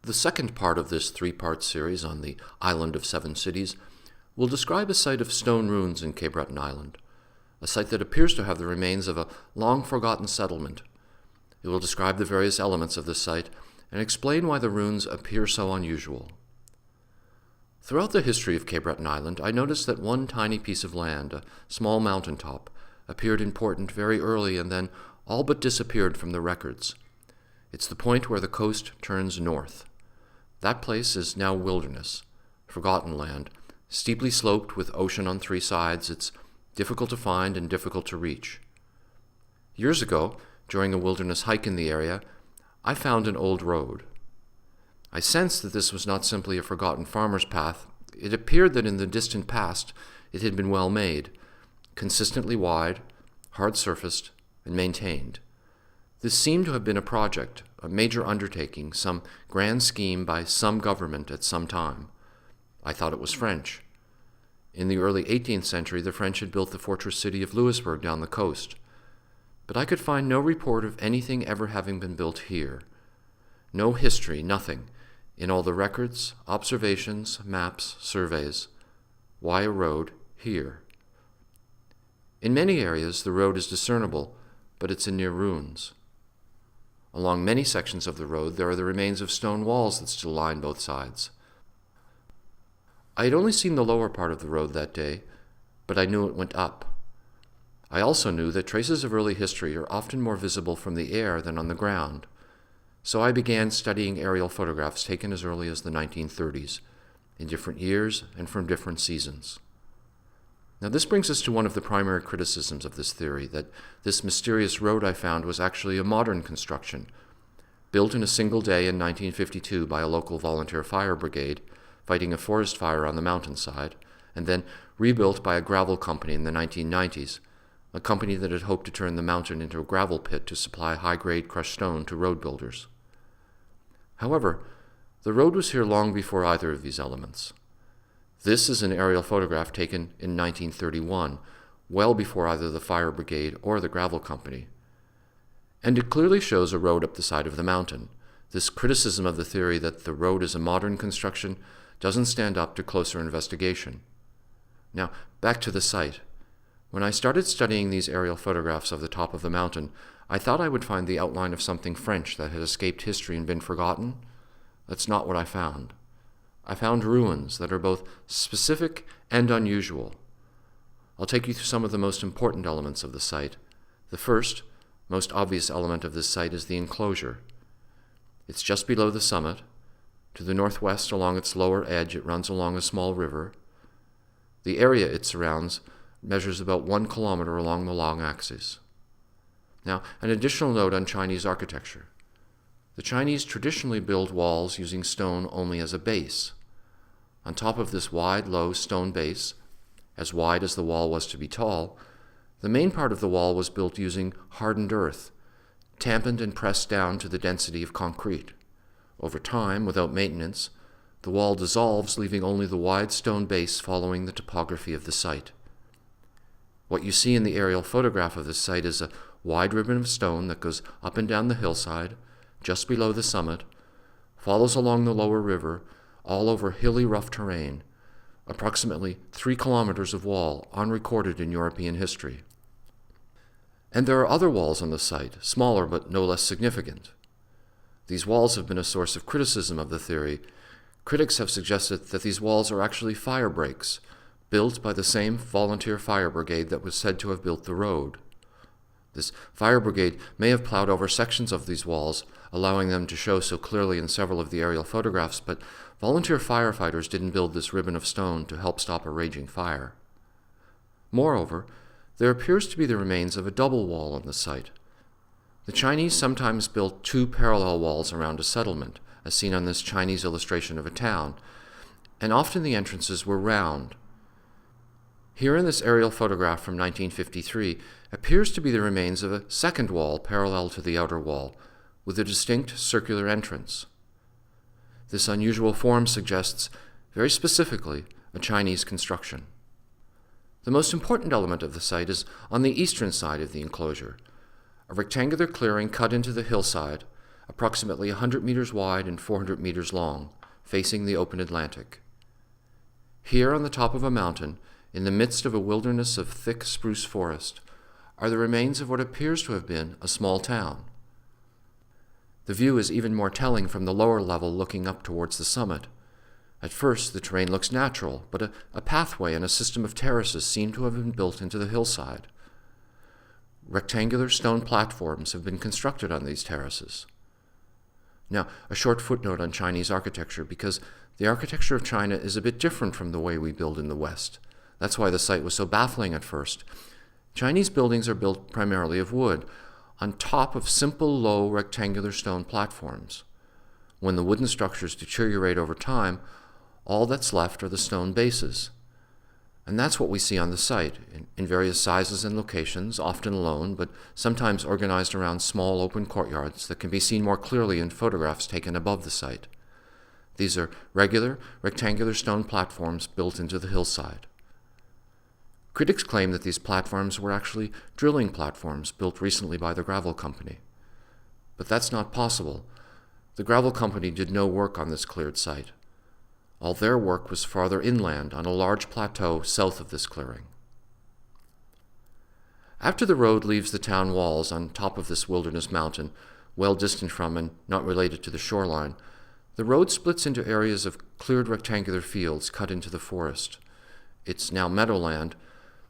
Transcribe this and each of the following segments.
The second part of this three-part series on the island of seven cities will describe a site of stone ruins in Cape Breton Island, a site that appears to have the remains of a long-forgotten settlement. It will describe the various elements of the site and explain why the ruins appear so unusual. Throughout the history of Cape Breton Island, I noticed that one tiny piece of land, a small mountaintop, appeared important very early and then all but disappeared from the records. It's the point where the coast turns north. That place is now wilderness, forgotten land, steeply sloped with ocean on three sides. It's difficult to find and difficult to reach. Years ago, during a wilderness hike in the area, I found an old road. I sensed that this was not simply a forgotten farmer's path. It appeared that in the distant past it had been well made, consistently wide, hard-surfaced, and maintained. This seemed to have been a project, a major undertaking, some grand scheme by some government at some time. I thought it was French. In the early 18th century, the French had built the fortress city of Louisbourg down the coast. But I could find no report of anything ever having been built here. No history, nothing, in all the records, observations, maps, surveys. Why a road here? In many areas, the road is discernible, but it's in near ruins. Along many sections of the road, there are the remains of stone walls that still line both sides. I had only seen the lower part of the road that day, but I knew it went up. I also knew that traces of early history are often more visible from the air than on the ground. So I began studying aerial photographs taken as early as the 1930s, in different years and from different seasons. Now this brings us to one of the primary criticisms of this theory, that this mysterious road I found was actually a modern construction, built in a single day in 1952 by a local volunteer fire brigade, fighting a forest fire on the mountainside, and then rebuilt by a gravel company in the 1990s, a company that had hoped to turn the mountain into a gravel pit to supply high-grade crushed stone to road builders. However, the road was here long before either of these elements. This is an aerial photograph taken in 1931, well before either the fire brigade or the gravel company. And it clearly shows a road up the side of the mountain. This criticism of the theory that the road is a modern construction doesn't stand up to closer investigation. Now, back to the site. When I started studying these aerial photographs of the top of the mountain, I thought I would find the outline of something French that had escaped history and been forgotten. That's not what I found. I found ruins that are both specific and unusual. I'll take you through some of the most important elements of the site. The first, most obvious element of this site is the enclosure. It's just below the summit. To the northwest, along its lower edge, it runs along a small river. The area it surrounds measures about 1 kilometer along the long axis. Now, an additional note on Chinese architecture. The Chinese traditionally build walls using stone only as a base. On top of this wide, low stone base, as wide as the wall was to be tall, the main part of the wall was built using hardened earth, tamponed and pressed down to the density of concrete. Over time, without maintenance, the wall dissolves, leaving only the wide stone base following the topography of the site. What you see in the aerial photograph of this site is a wide ribbon of stone that goes up and down the hillside, just below the summit, follows along the lower river, all over hilly, rough terrain, approximately 3 kilometers of wall, unrecorded in European history. And there are other walls on the site, smaller but no less significant. These walls have been a source of criticism of the theory. Critics have suggested that these walls are actually fire breaks, built by the same volunteer fire brigade that was said to have built the road. This fire brigade may have plowed over sections of these walls, allowing them to show so clearly in several of the aerial photographs, but volunteer firefighters didn't build this ribbon of stone to help stop a raging fire. Moreover, there appears to be the remains of a double wall on the site. The Chinese sometimes built 2 parallel walls around a settlement, as seen on this Chinese illustration of a town, and often the entrances were round. Here in this aerial photograph from 1953 appears to be the remains of a second wall parallel to the outer wall, with a distinct circular entrance. This unusual form suggests, very specifically, a Chinese construction. The most important element of the site is on the eastern side of the enclosure, a rectangular clearing cut into the hillside, approximately 100 meters wide and 400 meters long, facing the open Atlantic. Here on the top of a mountain, in the midst of a wilderness of thick spruce forest, are the remains of what appears to have been a small town. The view is even more telling from the lower level looking up towards the summit. At first, the terrain looks natural, but a pathway and a system of terraces seem to have been built into the hillside. Rectangular stone platforms have been constructed on these terraces. Now, a short footnote on Chinese architecture, because the architecture of China is a bit different from the way we build in the West. That's why the site was so baffling at first. Chinese buildings are built primarily of wood, on top of simple, low, rectangular stone platforms. When the wooden structures deteriorate over time, all that's left are the stone bases. And that's what we see on the site, in various sizes and locations, often alone, but sometimes organized around small open courtyards that can be seen more clearly in photographs taken above the site. These are regular, rectangular stone platforms built into the hillside. Critics claim that these platforms were actually drilling platforms built recently by the gravel company. But that's not possible. The gravel company did no work on this cleared site. All their work was farther inland on a large plateau south of this clearing. After the road leaves the town walls on top of this wilderness mountain, well distant from and not related to the shoreline, the road splits into areas of cleared rectangular fields cut into the forest. It's now meadowland,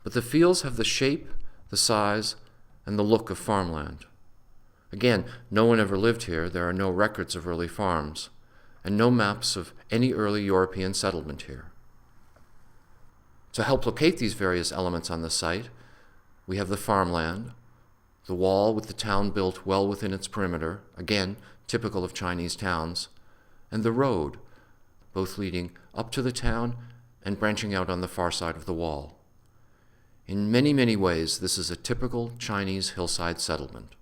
but the fields have the shape, the size, and the look of farmland. Again, no one ever lived here. There are no records of early farms, and no maps of any early European settlement here. To help locate these various elements on the site, we have the farmland, the wall with the town built well within its perimeter, again, typical of Chinese towns, and the road, both leading up to the town and branching out on the far side of the wall. In many, many ways, this is a typical Chinese hillside settlement.